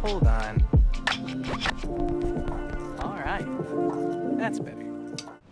Hold on. All right. That's better.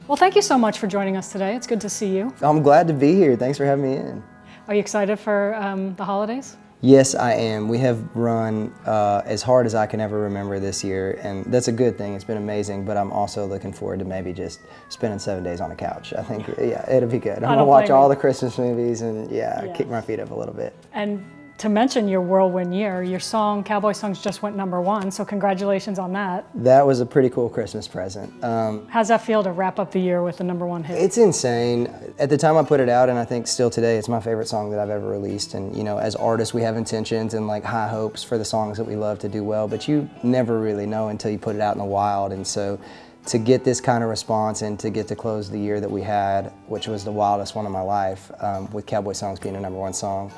Well, thank you so much for joining us today. It's good to see you. I'm glad to be here. Thanks for having me in. Are you excited for the holidays? Yes, I am. We have run as hard as I can ever remember this year, and that's a good thing. It's been amazing, but I'm also looking forward to maybe just spending 7 days on the couch. I think, yeah, it'll be good. I'm going to watch all the Christmas movies and, kick my feet up a little bit. And to mention your whirlwind year, your song, Cowboy Songs, just went #1, so congratulations on that. That was a pretty cool Christmas present. How's that feel to wrap up the year with the #1 hit? It's insane. At the time I put it out, and I think still today, it's my favorite song that I've ever released. And you know, as artists, we have intentions and like high hopes for the songs that we love to do well, but you never really know until you put it out in the wild. And so to get this kind of response and to get to close the year that we had, which was the wildest one of my life, with Cowboy Songs being a #1 song,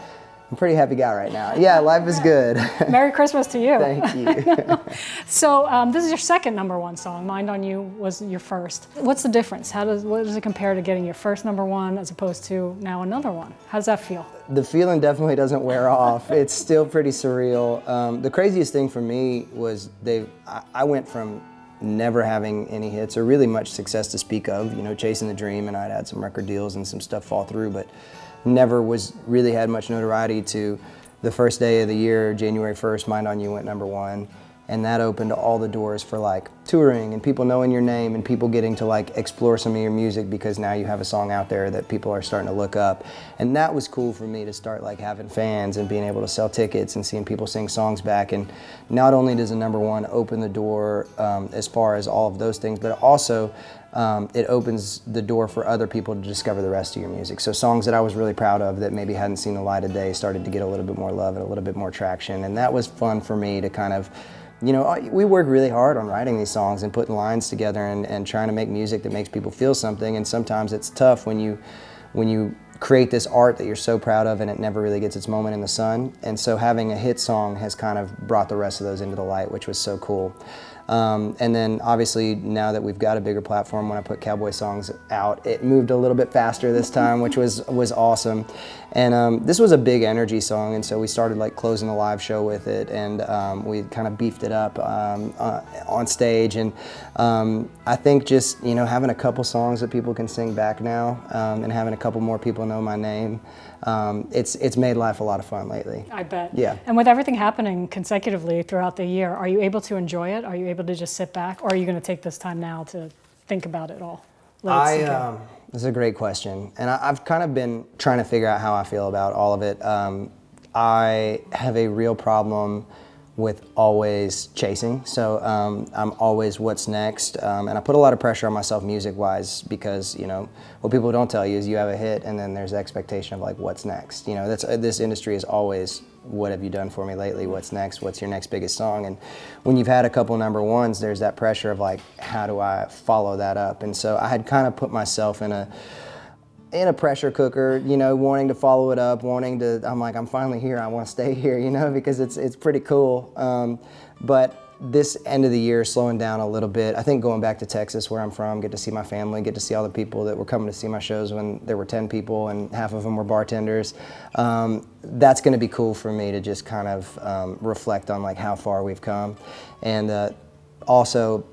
I'm a pretty happy guy right now. Yeah, life is good. Merry Christmas to you. Thank you. So this is your second #1 song. Mind on You was your first. What's the difference? What does it compare to getting your first #1 as opposed to now another one? How does that feel? The feeling definitely doesn't wear off. It's still pretty surreal. The craziest thing for me was I went from never having any hits or really much success to speak of, you know, chasing the dream, and I'd had some record deals and some stuff fall through, but never really had much notoriety to the first day of the year, January 1st, Mind on You went #1. And that opened all the doors for like touring and people knowing your name and people getting to like explore some of your music because now you have a song out there that people are starting to look up. And that was cool for me to start like having fans and being able to sell tickets and seeing people sing songs back. And not only does a #1 open the door as far as all of those things, but also it opens the door for other people to discover the rest of your music. So songs that I was really proud of that maybe hadn't seen the light of day started to get a little bit more love and a little bit more traction. And that was fun for me to kind of, you know, we work really hard on writing these songs and putting lines together and trying to make music that makes people feel something. And sometimes it's tough when you create this art that you're so proud of and it never really gets its moment in the sun. And so having a hit song has kind of brought the rest of those into the light, which was so cool. And then obviously now that we've got a bigger platform, when I put Cowboy Songs out, it moved a little bit faster this time, which was awesome. And this was a big energy song, and so we started like closing the live show with it, and we kind of beefed it up on stage. And I think just, you know, having a couple songs that people can sing back now, and having a couple more people know my name, it's made life a lot of fun lately. I bet. Yeah. And with everything happening consecutively throughout the year, are you able to enjoy it? Are you able to just sit back, or are you going to take this time now to think about it all? That's a great question, and I've kind of been trying to figure out how I feel about all of it. I have a real problem with always chasing, so I'm always what's next, and I put a lot of pressure on myself music-wise because, you know, what people don't tell you is you have a hit and then there's the expectation of like what's next. You know, this industry is always, what have you done for me lately? What's next? What's your next biggest song? And when you've had a couple #1s, there's that pressure of like, how do I follow that up? And so I had kind of put myself in a pressure cooker, you know, wanting to follow it up, I'm like, I'm finally here, I want to stay here, you know, because it's pretty cool. But this end of the year, slowing down a little bit. I think going back to Texas, where I'm from, get to see my family, get to see all the people that were coming to see my shows when there were 10 people and half of them were bartenders. That's going to be cool for me to just kind of reflect on like how far we've come. And also,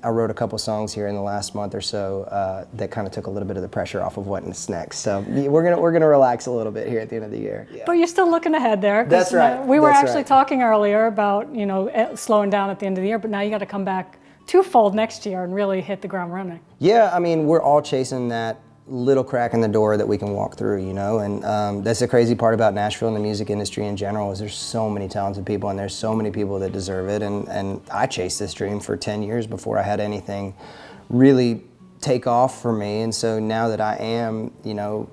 I wrote a couple songs here in the last month or so that kind of took a little bit of the pressure off of what's next. So we're gonna relax a little bit here at the end of the year. Yeah. But you're still looking ahead there. That's right. We were actually talking earlier about, you know, slowing down at the end of the year, but now you got to come back twofold next year and really hit the ground running. Yeah, I mean, we're all chasing that little crack in the door that we can walk through, you know, and that's the crazy part about Nashville and the music industry in general is there's so many talented people and there's so many people that deserve it, and I chased this dream for 10 years before I had anything really take off for me. And so now that I am, you know,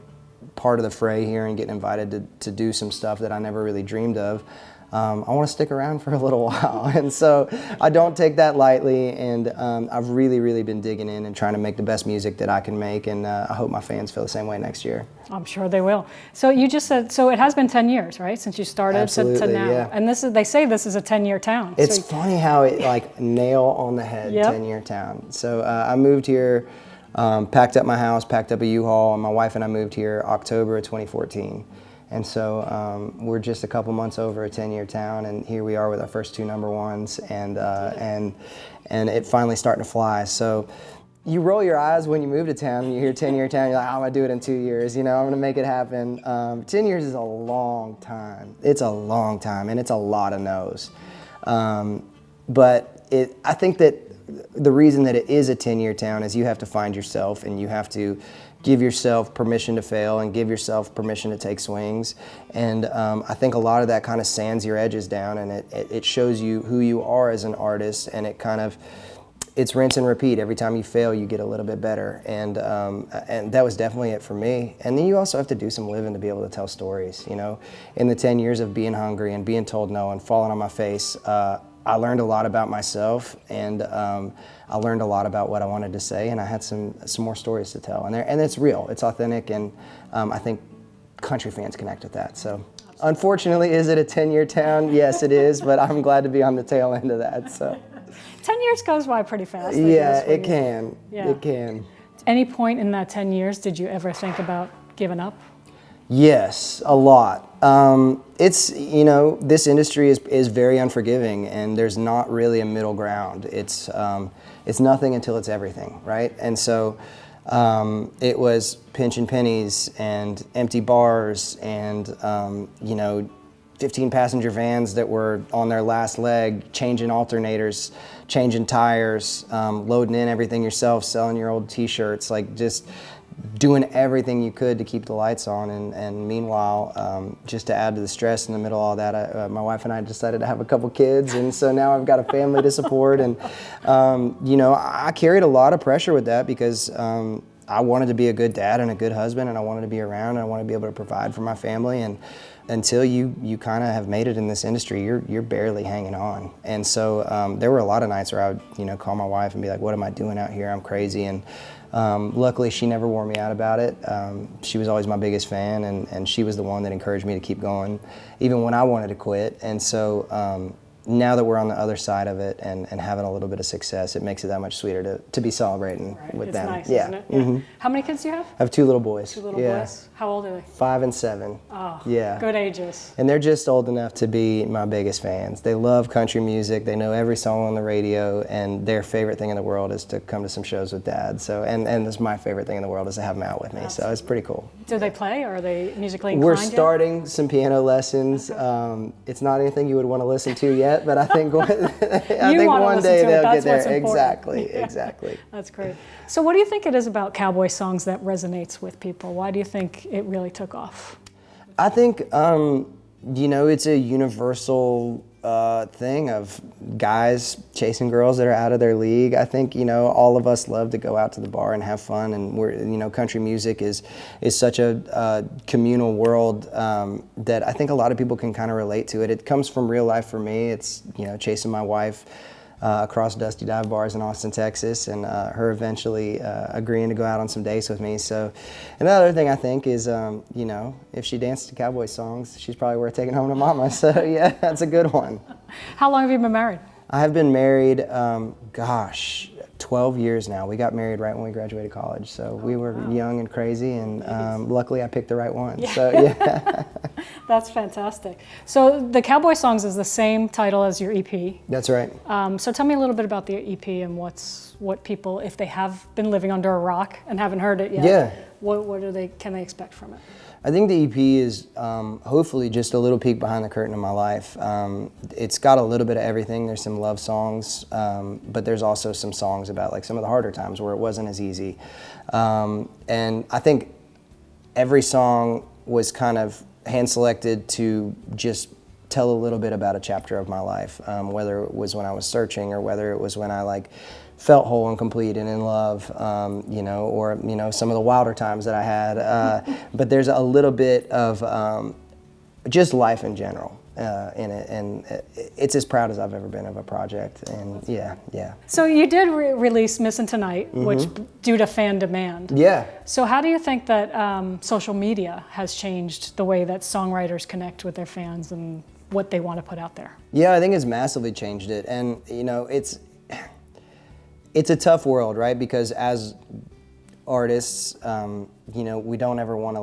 part of the fray here and getting invited to do some stuff that I never really dreamed of, I want to stick around for a little while. And so I don't take that lightly, and I've really been digging in and trying to make the best music that I can make, and I hope my fans feel the same way next year. I'm sure they will. So you just said, so it has been 10 years, right, since you started to now? Yeah. And they say this is a 10-year town. It's funny how it, like, nail on the head, Yep. 10-year town. So I moved here, packed up my house, packed up a U-Haul, and my wife and I moved here October of 2014. And so we're just a couple months over a 10-year town, and here we are with our first 2 number ones, and it finally starting to fly. So you roll your eyes when you move to town and you hear 10-year town, you're like, I'm gonna do it in 2 years, I'm gonna make it happen. 10 years is a long time. It's a long time, and it's a lot of no's. But I think that the reason that it is a 10-year town is you have to find yourself, and you have to give yourself permission to fail and give yourself permission to take swings. And I think a lot of that kind of sands your edges down, and it shows you who you are as an artist, and it's rinse and repeat. Every time you fail, you get a little bit better. And that was definitely it for me. And then you also have to do some living to be able to tell stories, In the 10 years of being hungry and being told no and falling on my face, I learned a lot about myself, and I learned a lot about what I wanted to say, and I had some more stories to tell. And it's real, it's authentic, and I think country fans connect with that. So, unfortunately, is it a 10-year town? Yes, it is, but I'm glad to be on the tail end of that. So, 10 years goes by pretty fast. Yeah, it can. Yeah. It can. Any point in that 10 years did you ever think about giving up? Yes, a lot. It's, this industry is very unforgiving, and there's not really a middle ground. It's nothing until it's everything, right? And so it was pinching pennies and empty bars and, 15-passenger vans that were on their last leg, changing alternators, changing tires, loading in everything yourself, selling your old T-shirts, like just doing everything you could to keep the lights on. And meanwhile, just to add to the stress in the middle of all that, my wife and I decided to have a couple kids, and so now I've got a family to support. And I carried a lot of pressure with that because I wanted to be a good dad and a good husband, and I wanted to be around, and I wanted to be able to provide for my family. And until you kind of have made it in this industry, you're barely hanging on. And so there were a lot of nights where I would call my wife and be like, what am I doing out here? I'm crazy. And luckily she never wore me out about it. She was always my biggest fan, and she was the one that encouraged me to keep going even when I wanted to quit. And so now that we're on the other side of it and having a little bit of success, it makes it that much sweeter to be celebrating with them. Nice, yeah. Isn't it? Yeah. Mm-hmm. How many kids do you have? I have 2 little boys. 2 little boys. How old are they? 5 and 7. Oh, yeah. Good ages. And they're just old enough to be my biggest fans. They love country music. They know every song on the radio, and their favorite thing in the world is to come to some shows with Dad. So, and it's my favorite thing in the world is to have them out with me. Absolutely. So it's pretty cool. Do they play, or are they musically inclined We're starting some piano lessons. Okay. It's not anything you would want to listen to yet, but I think one day they'll get there. Exactly, yeah. Exactly. That's great. So what do you think it is about Cowboy Songs that resonates with people? Why do you think it really took off? I think, it's a universal thing of guys chasing girls that are out of their league. I think, all of us love to go out to the bar and have fun, and country music is such a communal world that I think a lot of people can kind of relate to it. It comes from real life for me. It's, chasing my wife across dusty dive bars in Austin, Texas, and her eventually agreeing to go out on some dates with me. So another thing I think is, if she dances to Cowboy Songs, she's probably worth taking home to mama. So yeah, that's a good one. How long have you been married? I have been married, 12 years now. We got married right when we graduated college, so we were young and crazy, and luckily I picked the right one. Yeah. So yeah. That's fantastic. So the Cowboy Songs is the same title as your EP. That's right. So tell me a little bit about the EP and what people, if they have been living under a rock and haven't heard it yet, yeah. what can they expect from it? I think the EP is hopefully just a little peek behind the curtain of my life. It's got a little bit of everything. There's some love songs, but there's also some songs about like some of the harder times where it wasn't as easy. And I think every song was kind of hand-selected to just tell a little bit about a chapter of my life, whether it was when I was searching or whether it was when I felt whole and complete and in love, or some of the wilder times that I had. But there's a little bit of just life in general in it, and it's as proud as I've ever been of a project. And yeah. So you did release Missin' Tonight, mm-hmm. which due to fan demand. Yeah. So how do you think that social media has changed the way that songwriters connect with their fans and what they want to put out there? Yeah, I think it's massively changed it, and it's a tough world, right? Because as artists, we don't ever want to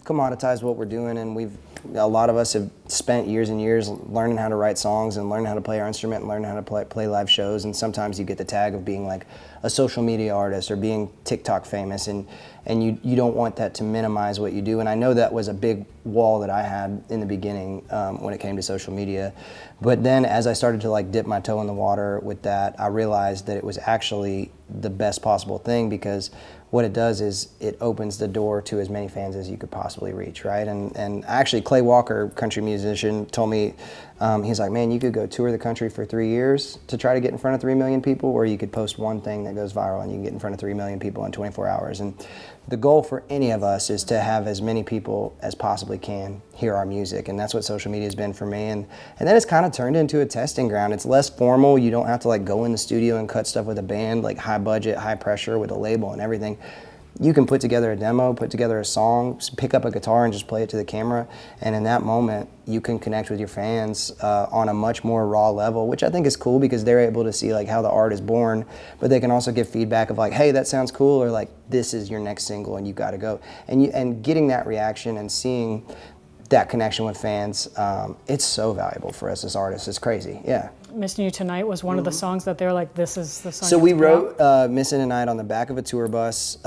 commoditized what we're doing, and a lot of us have spent years and years learning how to write songs and learning how to play our instrument and learning how to play live shows. And sometimes you get the tag of being like a social media artist or being TikTok famous, and you don't want that to minimize what you do. And I know that was a big wall that I had in the beginning when it came to social media. But then as I started to like dip my toe in the water with that, I realized that it was actually the best possible thing, because what it does is it opens the door to as many fans as you could possibly reach, right? And actually Clay Walker, country musician, told me, he's like, man, you could go tour the country for 3 years to try to get in front of 3 million people, or you could post one thing that goes viral and you can get in front of 3 million people in 24 hours. And the goal for any of us is to have as many people as possibly can hear our music, and that's what social media has been for me. And then it's kind of turned into a testing ground. It's less formal. You don't have to like go in the studio and cut stuff with a band, like high budget, high pressure with a label and everything. You can put together a demo, put together a song, pick up a guitar and just play it to the camera, and in that moment you can connect with your fans on a much more raw level, which I think is cool, because they're able to see like how the art is born, but they can also give feedback of like, hey, that sounds cool, or like, this is your next single and you got to go. And getting that reaction and seeing that connection with fans, it's so valuable for us as artists. It's crazy, yeah. Missing You Tonight was one of the songs that they're like, this is the song. So you we have to put out? wrote Missing Tonight on the back of a tour bus.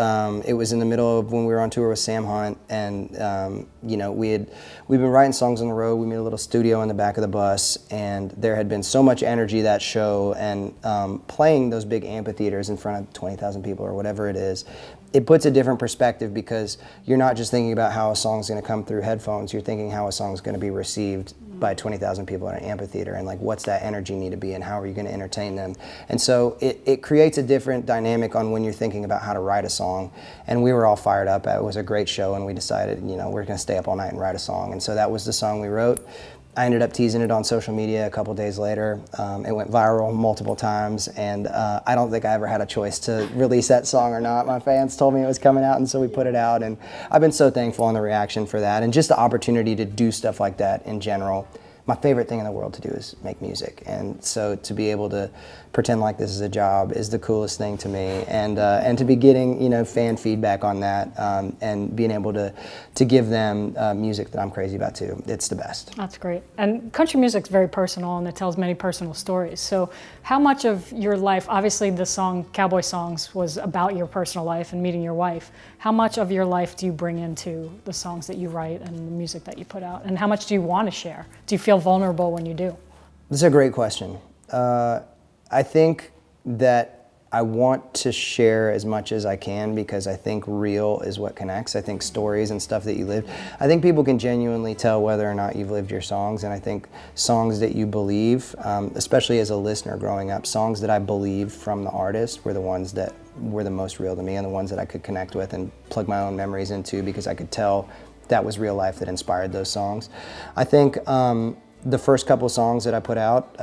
It was in the middle of when we were on tour with Sam Hunt, and you know, we'd been writing songs on the road. We made a little studio in the back of the bus, and there had been so much energy that show, and playing those big amphitheaters in front of 20,000 people or whatever it is, it puts a different perspective, because you're not just thinking about how a song's going to come through headphones, you're thinking how a song's going to be received by 20,000 people in an amphitheater, and like, what's that energy need to be, and how are you going to entertain them? And so it creates a different dynamic on when you're thinking about how to write a song. And we were all fired up. It was a great show, and we decided, you know, we're going to stay up all night and write a song. And so that was the song we wrote. I ended up teasing it on social media a couple days later. It went viral multiple times, and I don't think I ever had a choice to release that song or not. My fans told me it was coming out, and so we put it out, and I've been so thankful on the reaction for that, and just the opportunity to do stuff like that in general. My favorite thing in the world to do is make music, and so to be able to pretend like this is a job is the coolest thing to me, and to be getting, you know, fan feedback on that, and being able to give them music that I'm crazy about too. It's the best. That's great. And country music's very personal, and it tells many personal stories. So how much of your life, obviously the song Cowboy Songs was about your personal life and meeting your wife. How much of your life do you bring into the songs that you write and the music that you put out? And how much do you want to share? Do you feel vulnerable when you do? This is a great question. I think that I want to share as much as I can, because I think real is what connects. I think stories and stuff that you live, I think people can genuinely tell whether or not you've lived your songs. And I think songs that you believe, especially as a listener growing up, songs that I believed from the artist were the ones that were the most real to me, and the ones that I could connect with and plug my own memories into, because I could tell that was real life that inspired those songs. I think the first couple songs that I put out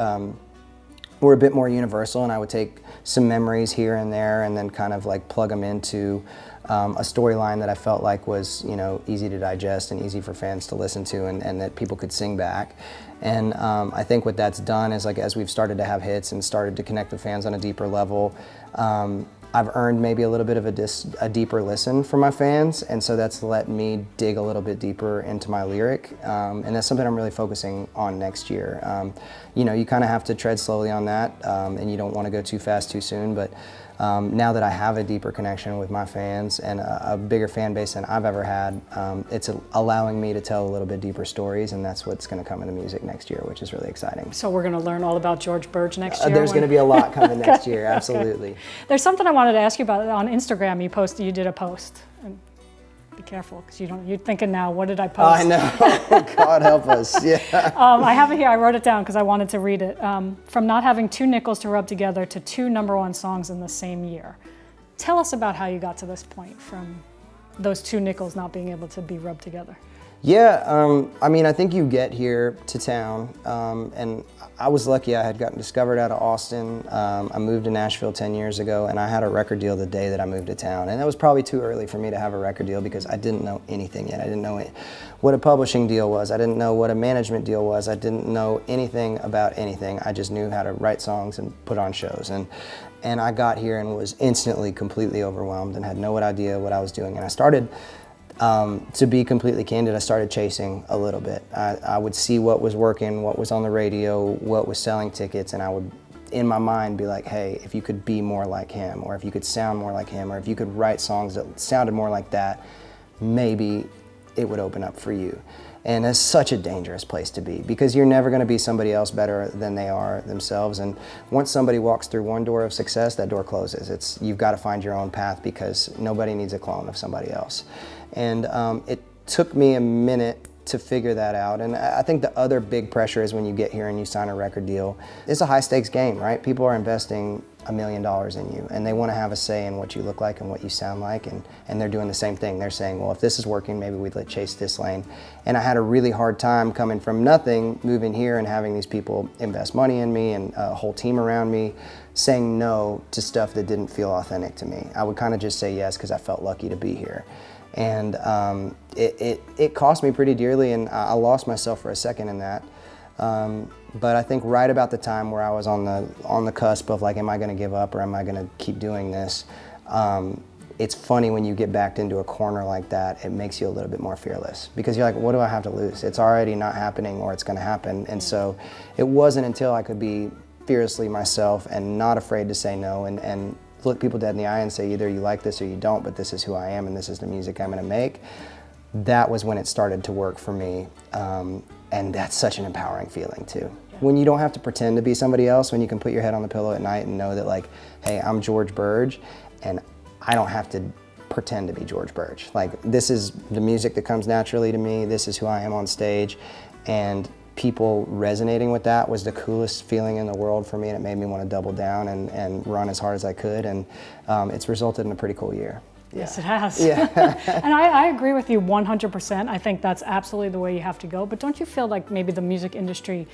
were a bit more universal, and I would take some memories here and there and then kind of like plug them into a storyline that I felt like was, you know, easy to digest and easy for fans to listen to, and that people could sing back. And I think what that's done is, like, as we've started to have hits and started to connect with fans on a deeper level, I've earned maybe a little bit of a deeper listen from my fans, and so that's let me dig a little bit deeper into my lyric, and that's something I'm really focusing on next year. You know, you kind of have to tread slowly on that, and you don't want to go too fast too soon, but now that I have a deeper connection with my fans and a bigger fan base than I've ever had, it's allowing me to tell a little bit deeper stories, and that's what's going to come in the music next year, which is really exciting. So we're going to learn all about George Birge next year? There's going to be a lot coming next year, absolutely. Okay. There's something I wanted to ask you about. On Instagram, you did a post. And be careful, because you're thinking now, what did I post? I know. God help us. Yeah. I have it here. I wrote it down because I wanted to read it. From not having 2 nickels to rub together to 2 #1 songs in the same year. Tell us about how you got to this point, from those 2 nickels not being able to be rubbed together. Yeah, I mean, I think you get here to town, and I was lucky. I had gotten discovered out of Austin. I moved to Nashville 10 years ago, and I had a record deal the day that I moved to town. And that was probably too early for me to have a record deal, because I didn't know anything yet. I didn't know what a publishing deal was. I didn't know what a management deal was. I didn't know anything about anything. I just knew how to write songs and put on shows. And I got here and was instantly completely overwhelmed and had no idea what I was doing. And I started To be completely candid, I started chasing a little bit. I would see what was working, what was on the radio, what was selling tickets, and I would, in my mind, be like, hey, if you could be more like him, or if you could sound more like him, or if you could write songs that sounded more like that, maybe it would open up for you. And it's such a dangerous place to be, because you're never going to be somebody else better than they are themselves. And once somebody walks through one door of success, that door closes. You've got to find your own path, because nobody needs a clone of somebody else. And it took me a minute to figure that out. And I think the other big pressure is when you get here and you sign a record deal. It's a high stakes game, right? People are investing $1 million in you, and they want to have a say in what you look like and what you sound like, and they're doing the same thing. They're saying, well, if this is working, maybe we'd chase this lane. And I had a really hard time coming from nothing, moving here and having these people invest money in me and a whole team around me, saying no to stuff that didn't feel authentic to me. I would kind of just say yes because I felt lucky to be here. And it cost me pretty dearly, and I lost myself for a second in that. But I think right about the time where I was on the cusp of like, am I going to give up or am I going to keep doing this? It's funny when you get backed into a corner like that, it makes you a little bit more fearless, because you're like, what do I have to lose? It's already not happening, or it's going to happen. And so it wasn't until I could be fearlessly myself and not afraid to say no, and look people dead in the eye and say, either you like this or you don't, but this is who I am and this is the music I'm going to make. That was when it started to work for me. And that's such an empowering feeling too. Yeah. When you don't have to pretend to be somebody else, when you can put your head on the pillow at night and know that like, hey, I'm George Birge, and I don't have to pretend to be George Birge. Like, this is the music that comes naturally to me, this is who I am on stage, and people resonating with that was the coolest feeling in the world for me, and it made me want to double down and run as hard as I could, and it's resulted in a pretty cool year. Yeah. Yes, it has. Yeah. And I agree with you 100%. I think that's absolutely the way you have to go. But don't you feel like maybe the music industry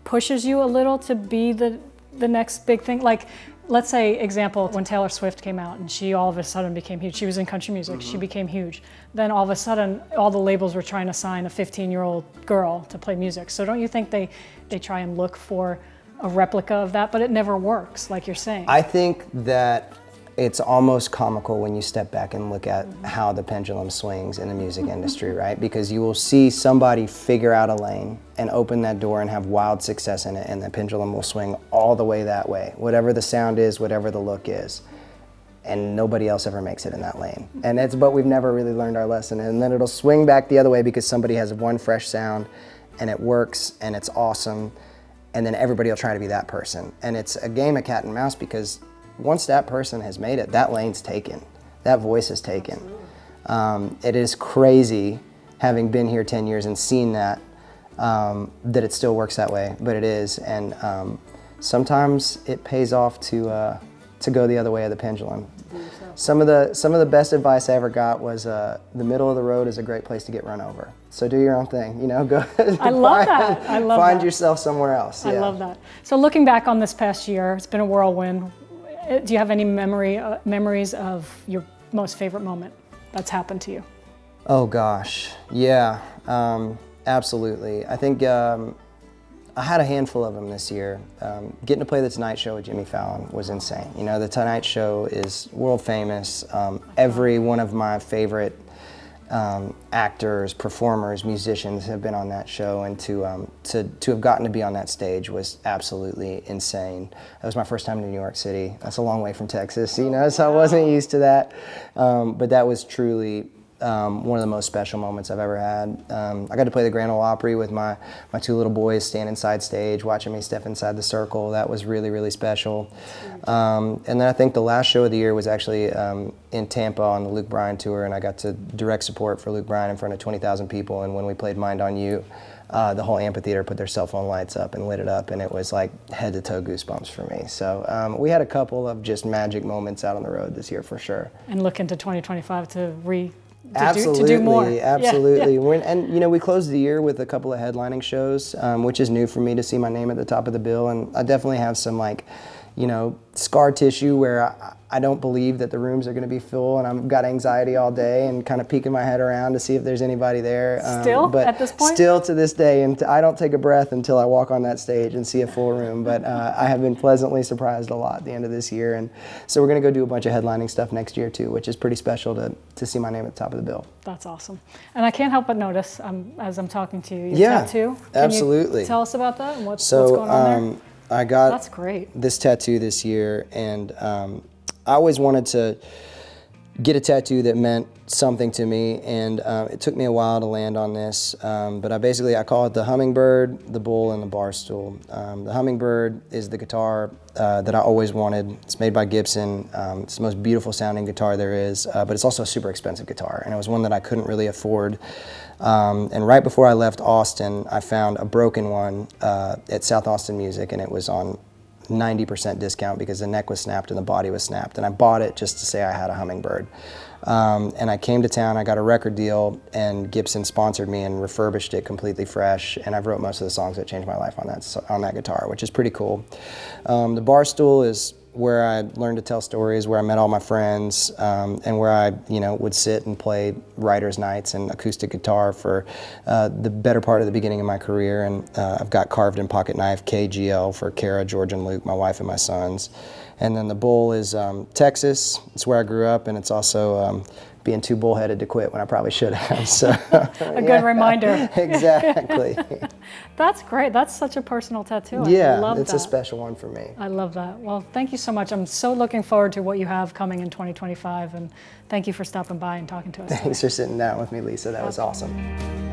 pushes you a little to be the next big thing? Like, let's say, example, when Taylor Swift came out and she all of a sudden became huge. She was in country music, she became huge. Then all of a sudden, all the labels were trying to sign a 15-year-old girl to play music. So don't you think they try and look for a replica of that, but it never works, like you're saying? I think that it's almost comical when you step back and look at how the pendulum swings in the music industry, right? Because you will see somebody figure out a lane and open that door and have wild success in it, and the pendulum will swing all the way that way, whatever the sound is, whatever the look is. And nobody else ever makes it in that lane. But we've never really learned our lesson. And then it'll swing back the other way because somebody has one fresh sound and it works and it's awesome. And then everybody will try to be that person. And it's a game of cat and mouse, because once that person has made it, that lane's taken. That voice is taken. It is crazy, having been here 10 years and seen that, that it still works that way, but it is. And sometimes it pays off to go the other way of the pendulum. Some of the best advice I ever got was the middle of the road is a great place to get run over. So do your own thing, go. I love that. I love find that. yourself somewhere else. I love that. So looking back on this past year, it's been a whirlwind. Do you have any memories of your most favorite moment that's happened to you? Oh gosh, yeah, absolutely. I think I had a handful of them this year. Getting to play the Tonight Show with Jimmy Fallon was insane. The Tonight Show is world famous. Every one of my favorite actors, performers, musicians have been on that show, and to have gotten to be on that stage was absolutely insane. That was my first time in New York City. That's a long way from Texas, so I wasn't used to that. But that was truly one of the most special moments I've ever had. I got to play the Grand Ole Opry with my two little boys standing side stage, watching me step inside the circle. That was really, really special. And then I think the last show of the year was actually in Tampa on the Luke Bryan tour, and I got to direct support for Luke Bryan in front of 20,000 people. And when we played Mind on You, the whole amphitheater put their cell phone lights up and lit it up, and it was like head to toe goosebumps for me. So we had a couple of just magic moments out on the road this year for sure. And look into 2025 to absolutely, do more. Absolutely. Yeah. And we closed the year with a couple of headlining shows, which is new for me to see my name at the top of the bill. And I definitely have some scar tissue where I don't believe that the rooms are going to be full, and I've got anxiety all day and kind of peeking my head around to see if there's anybody there. Still, but at this point? Still to this day, and I don't take a breath until I walk on that stage and see a full room. But I have been pleasantly surprised a lot at the end of this year, and so we're going to go do a bunch of headlining stuff next year too, which is pretty special to see my name at the top of the bill. That's awesome. And I can't help but notice, as I'm talking to you, your Yeah, tattoo. absolutely. You tell us about that and what's going on there? I got That's great. this tattoo this year, and I always wanted to get a tattoo that meant something to me, and it took me a while to land on this, but I call it the hummingbird, the bull, and the bar stool. The hummingbird is the guitar that I always wanted. It's made by Gibson. It's the most beautiful sounding guitar there is, but it's also a super expensive guitar, and it was one that I couldn't really afford. And right before I left Austin, I found a broken one at South Austin Music, and it was on 90% discount because the neck was snapped and the body was snapped. And I bought it just to say I had a hummingbird. And I came to town, I got a record deal, and Gibson sponsored me and refurbished it completely fresh. And I've wrote most of the songs that changed my life on that guitar, which is pretty cool. The bar stool is where I learned to tell stories, where I met all my friends, and where I, would sit and play writers' nights and acoustic guitar for the better part of the beginning of my career. And I've got carved in pocket knife KGL for Kara, George, and Luke, my wife and my sons. And then the bull is Texas. It's where I grew up, and it's also being too bullheaded to quit when I probably should have. So a good reminder. Exactly. That's great. That's such a personal tattoo. Yeah, I love it's that. a special one for me. I love that. Well, thank you so much. I'm so looking forward to what you have coming in 2025, and thank you for stopping by and talking to us. Thanks for sitting down with me, Lisa. That was awesome.